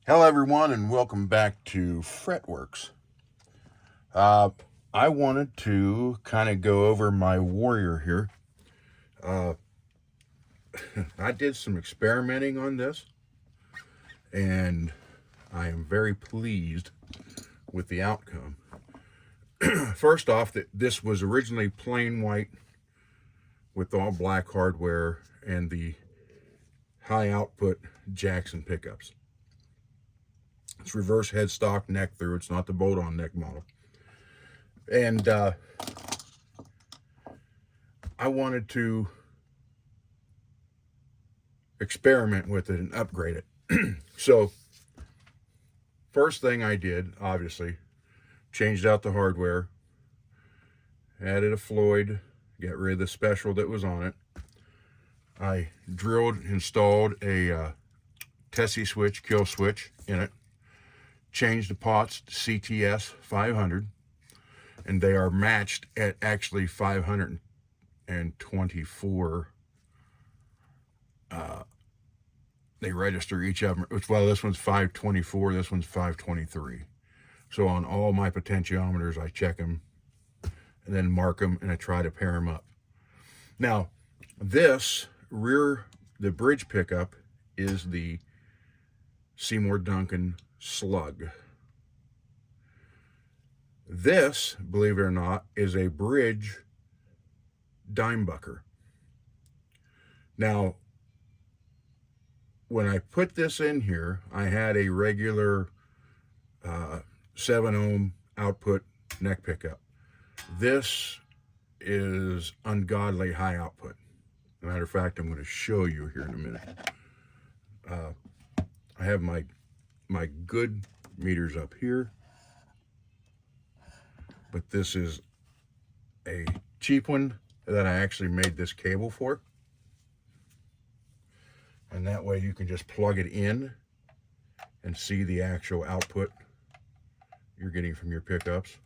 Hello, everyone, and welcome back to Fretworks. I wanted to kind of go over my Warrior here. Uh, I did some experimenting on this, and I am very pleased with the outcome. First off, this was originally plain white with all black hardware and the high output Jackson pickups. It's reverse headstock neck through. It's not the bolt-on neck model. And I wanted to experiment with it and upgrade it. So, first thing I did, obviously, changed out the hardware, added a Floyd, got rid of the special that was on it. I installed a Tessie switch, kill switch in it, changed the pots to CTS 500, and they are matched at actually 524. They register each of them. Well, this one's 524, this one's 523. So on all my potentiometers, I check them and then mark them, and I try to pair them up. Now, the bridge pickup is the Seymour Duncan Slug. This, believe it or not, is a bridge dimebucker. Now, when I put this in here, I had a regular 7 ohm output neck pickup. This is ungodly high output. As a matter of fact, I'm going to show you here in a minute. I have my good meters up here, but this is a cheap one that I actually made this cable for. And that way you can just plug it in and see the actual output you're getting from your pickups.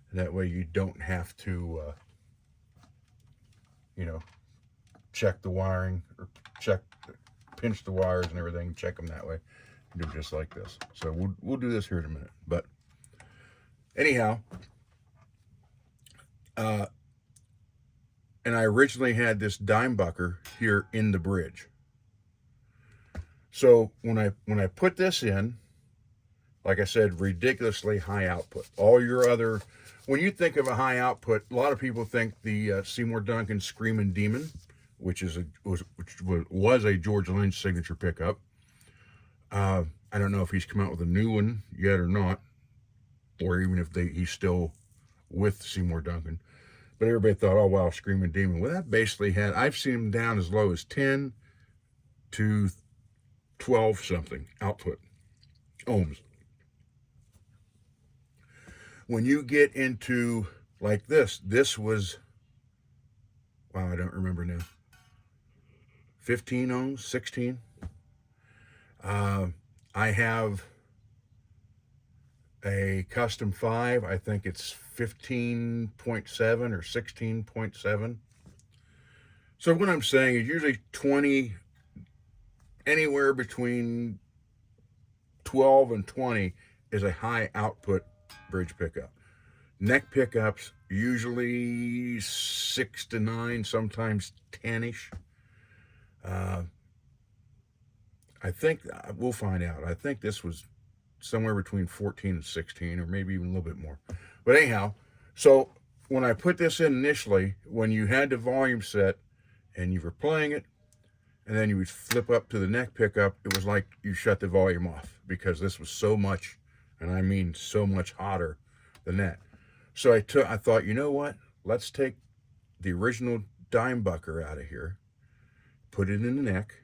And that way you don't have to, check the wiring or pinch the wires and everything, check them that way. Do just like this. So we'll do this here in a minute. But anyhow, and I originally had this dimebucker here in the bridge. So when I put this in, like I said, ridiculously high output. All your other, when you think of a high output, a lot of people think the Seymour Duncan Screaming Demon, which was a George Lynch signature pickup. I don't know if he's come out with a new one yet or not, or even if he's still with Seymour Duncan. But everybody thought, oh wow, Screaming Demon. Well, that basically I've seen him down as low as 10 to 12 something output ohms. When you get into like this was, wow, I don't remember now, 15 ohms, 16. I have a custom 5, I think it's 15.7 or 16.7. So what I'm saying is usually 20, anywhere between 12 and 20 is a high output bridge pickup. Neck pickups usually 6 to 9, sometimes 10-ish. I think we'll find out. I think this was somewhere between 14 and 16, or maybe even a little bit more. But anyhow, so when I put this in initially, when you had the volume set and you were playing it, and then you would flip up to the neck pickup, it was like you shut the volume off, because this was so much, and I mean so much hotter than that. So I thought, you know what? Let's take the original dimebucker out of here, put it in the neck.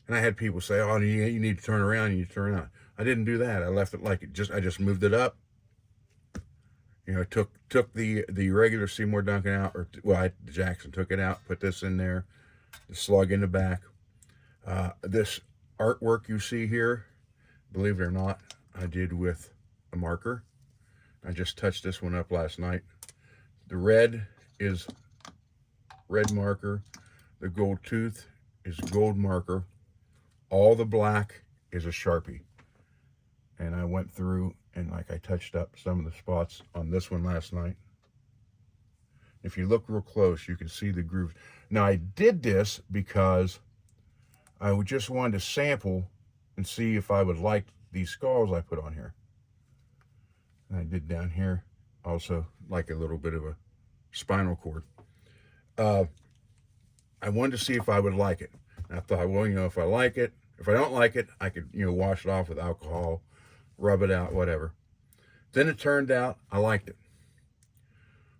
And I had people say, oh, you need to turn around, you need to turn around. I didn't do that. I left it like I just moved it up. Took the regular Seymour Duncan out, Jackson took it out, put this in there, the slug in the back. This artwork you see here, believe it or not, I did with a marker. I just touched this one up last night. The red is red marker. The gold tooth is gold marker. All the black is a Sharpie. And I went through and like I touched up some of the spots on this one last night. If you look real close, you can see the grooves. Now I did this because I just wanted to sample and see if I would like these skulls I put on here. And I did down here also like a little bit of a spinal cord. I wanted to see if I would like it. And I thought, well, you know, if I like it, if I don't like it, I could, you know, wash it off with alcohol, rub it out, whatever. Then it turned out I liked it.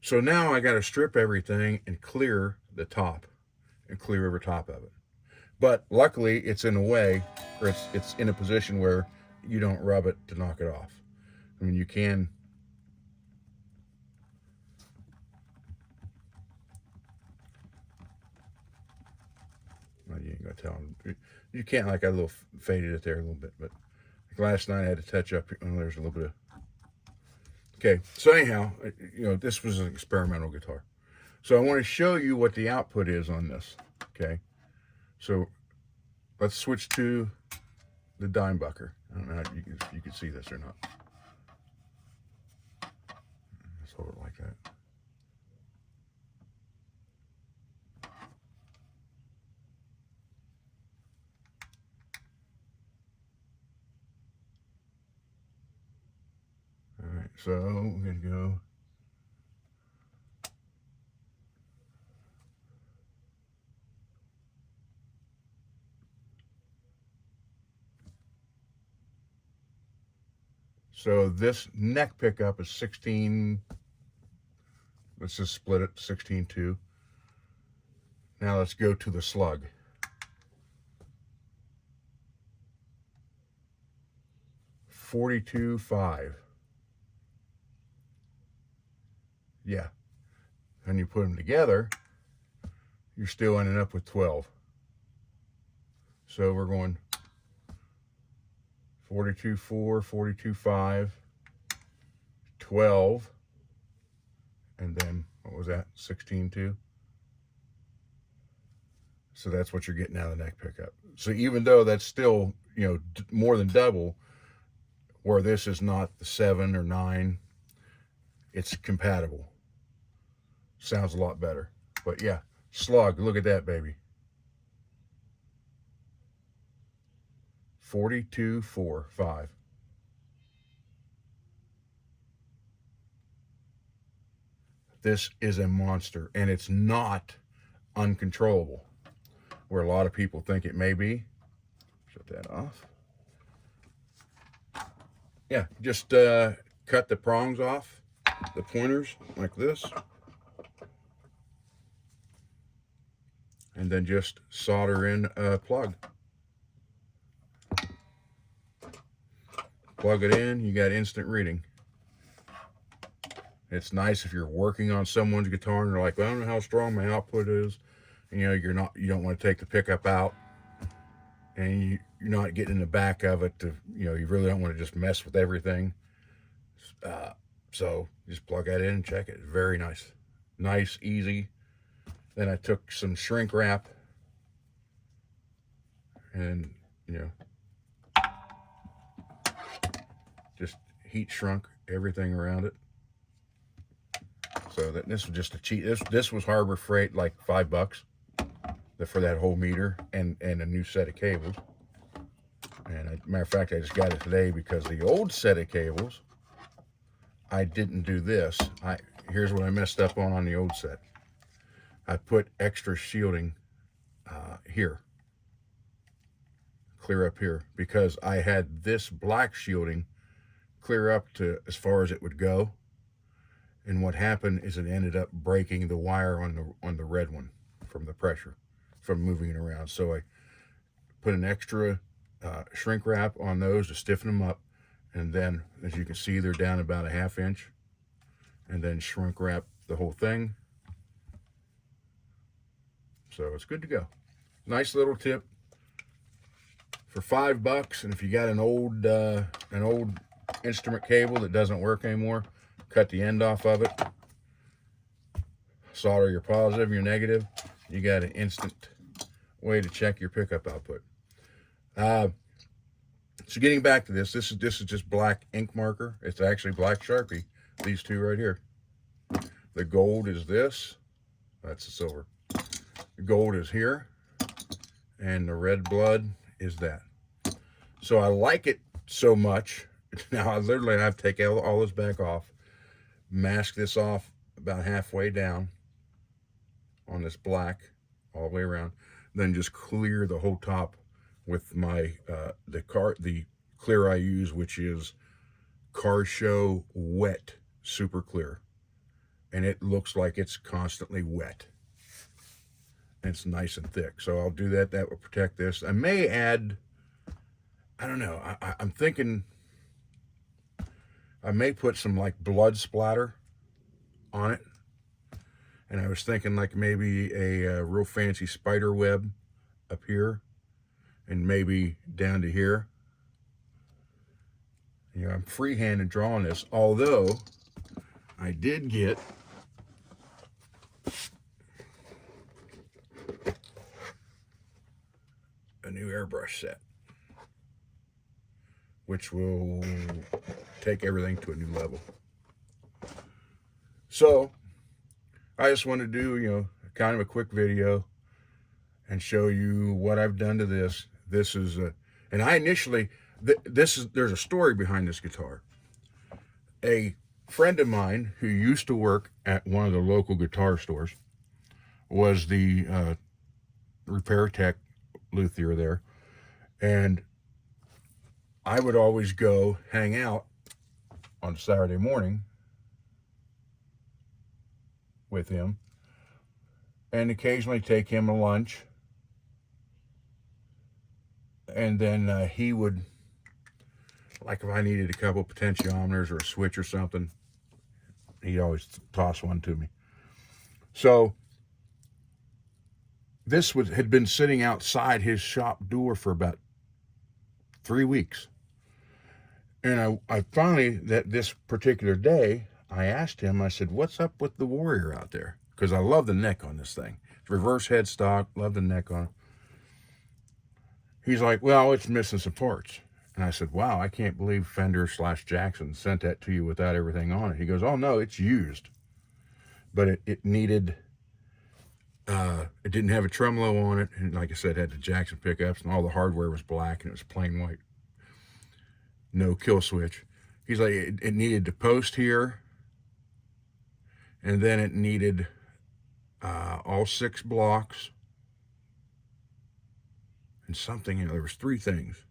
So now I got to strip everything and clear the top and clear over top of it. But luckily it's in a way, or it's in a position where you don't rub it to knock it off. I mean, you can. Well, you ain't gonna tell them. You can't, like I little faded it there a little bit, but like last night I had to touch up. Oh, there's a little bit of. Okay, so anyhow, you know, this was an experimental guitar. So I want to show you what the output is on this. Okay, so let's switch to the Dimebucker. I don't know if you can see this or not. Let's hold it like that. All right, so we're gonna go. So this neck pickup is 16. Let's just split it 16.2. Now let's go to the slug. 42.5. Yeah. And you put them together, you're still ending up with 12. So we're going 42.4, 42.5, 12, and then what was that? 16.2. So that's what you're getting out of the neck pickup. So even though that's still, you know, more than double, where this is not the 7 or 9, it's compatible. Sounds a lot better. But yeah, slug, look at that baby. 42.4.5. This is a monster, and it's not uncontrollable, where a lot of people think it may be. Shut that off. Yeah, just cut the prongs off, the pointers, like this. And then just solder in a plug. Plug it in, you got instant reading. It's nice if you're working on someone's guitar and they're like, well, I don't know how strong my output is. And, you know, you don't want to take the pickup out, and you're not getting in the back of it to, you know, you really don't want to just mess with everything. So just plug that in and check it. Very nice. Nice, easy. Then I took some shrink wrap and, you know, just heat shrunk everything around it. So that this was just a cheap. This was Harbor Freight, like $5 for that whole meter and a new set of cables. And matter of fact, I just got it today because the old set of cables, I didn't do this. Here's what I messed up on the old set. I put extra shielding here, clear up here, because I had this black shielding clear up to as far as it would go. And what happened is it ended up breaking the wire on the red one from the pressure, from moving it around. So I put an extra shrink wrap on those to stiffen them up. And then, as you can see, they're down about a ½ inch. And then shrink wrap the whole thing. So it's good to go. Nice little tip for $5. And if you got an old instrument cable that doesn't work anymore, cut the end off of it, solder your positive and your negative. You got an instant way to check your pickup output. So getting back to this is just black ink marker. It's actually black Sharpie. These two right here. The gold is this. That's the silver. The gold is here, and the red blood is that. So I like it so much. Now I literally have to take all this back off, mask this off about halfway down on this black all the way around, then just clear the whole top with my the clear I use, which is Car Show Wet Super Clear, and it looks like it's constantly wet. And it's nice and thick, so I'll do that. That will protect this. I may add, I don't know, I'm thinking I may put some like blood splatter on it. And I was thinking like maybe a real fancy spider web up here and maybe down to here. You know, I'm freehand drawing this, although I did get a new airbrush set, which will take everything to a new level. So I just want to do, you know, kind of a quick video and show you what I've done to this. This is and I initially, there's a story behind this guitar. A friend of mine who used to work at one of the local guitar stores was the repair tech luthier there, and I would always go hang out on Saturday morning with him and occasionally take him to lunch, and then he would, like if I needed a couple potentiometers or a switch or something, he'd always toss one to me. So this had been sitting outside his shop door for about 3 weeks. And I finally, this particular day, I asked him, I said, what's up with the Warrior out there? Because I love the neck on this thing. It's reverse headstock, love the neck on it. He's like, well, it's missing some parts. And I said, wow, I can't believe Fender/Jackson sent that to you without everything on it. He goes, oh no, it's used. But it needed, it didn't have a tremolo on it. And like I said, it had the Jackson pickups, and all the hardware was black and it was plain white. No kill switch. He's like, it needed the post here, and then it needed all 6 blocks and something, you know, there was 3 things.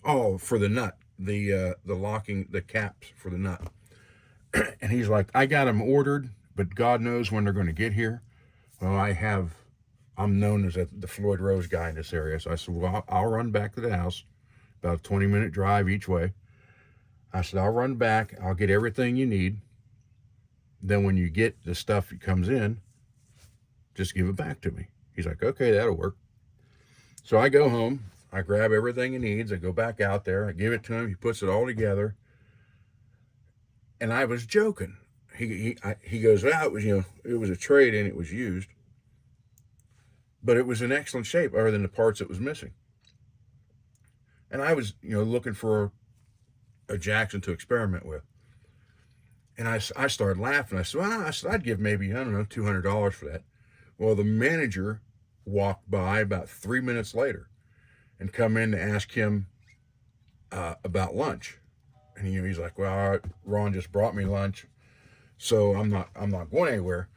Oh, for the nut, the locking, the caps for the nut. And he's like, I got them ordered, but God knows when they're going to get here. Well, I'm known as the Floyd Rose guy in this area. So I said, well, I'll run back to the house, about a 20-minute drive each way. I said, I'll run back, I'll get everything you need. Then when you get the stuff that comes in, just give it back to me. He's like, okay, that'll work. So I go home, I grab everything he needs, I go back out there, I give it to him, he puts it all together. And I was joking. He goes, well, it was, you know, it was a trade and it was used, but it was in excellent shape other than the parts it was missing. And I was, you know, looking for a Jackson to experiment with. And I started laughing. I said, well, I'd give maybe, I don't know, $200 for that. Well, the manager walked by about 3 minutes later and come in to ask him about lunch. And you know, he's like, well, Ron just brought me lunch, so I'm not going anywhere.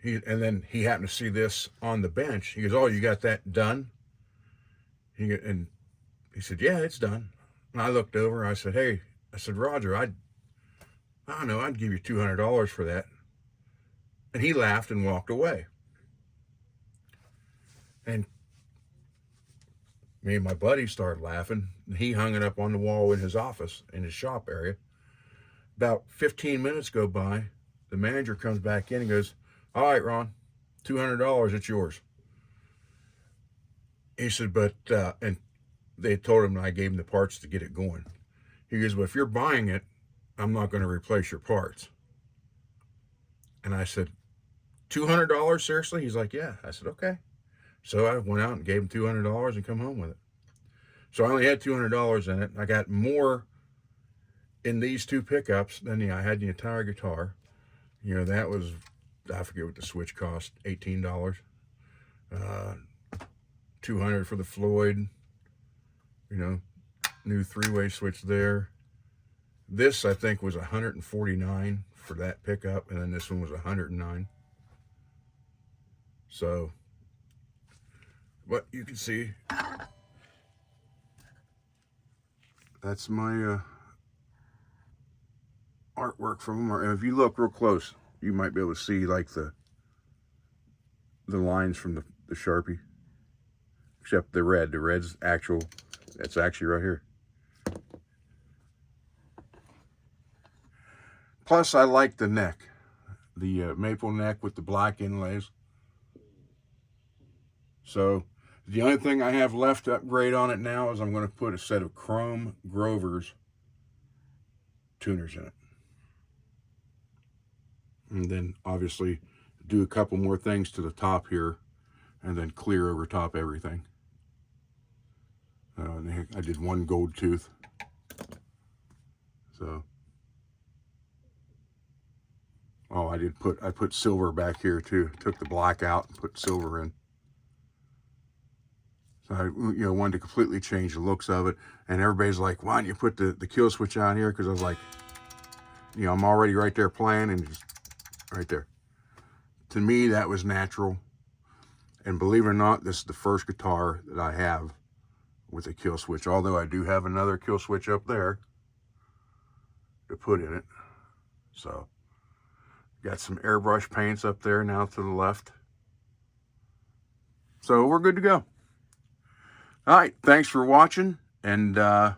And then he happened to see this on the bench. He goes, oh, you got that done? And he said, yeah, it's done. And I looked over, I said, hey, I said, Roger, I don't know, I'd give you $200 for that. And he laughed and walked away. And me and my buddy started laughing. He hung it up on the wall in his office, in his shop area. About 15 minutes go by. The manager comes back in and goes, all right, Ron, $200, it's yours. He said, but, and they told him, and I gave him the parts to get it going. He goes, well, if you're buying it, I'm not going to replace your parts. And I said, $200, seriously? He's like, yeah. I said, okay. So I went out and gave him $200 and come home with it. So I only had $200 in it. I got more in these two pickups than I had in the entire guitar. You know, that was, I forget what the switch cost, $18. 200 for the Floyd, you know, new 3-way switch there. This I think was 149 for that pickup, and then this one was 109. So, but you can see that's my artwork from them. And if you look real close, you might be able to see like the lines from the Sharpie. Except the red. The red's actual, that's actually right here. Plus, I like the neck. The maple neck with the black inlays. So, the only thing I have left to upgrade on it now is I'm going to put a set of chrome Grover's tuners in it. And then, obviously, do a couple more things to the top here, and then clear over top everything. I did one gold tooth. So, oh, I put silver back here too. Took the black out and put silver in. So I, wanted to completely change the looks of it. And everybody's like, why don't you put the kill switch on here? Because I was like, I'm already right there playing, and just right there. To me, that was natural. And believe it or not, this is the first guitar that I have with a kill switch, although I do have another kill switch up there to put in it. So, got some airbrush paints up there now to the left. So, we're good to go. All right, thanks for watching, and I'll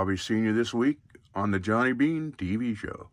be seeing you this week on the Johnny Bean TV show.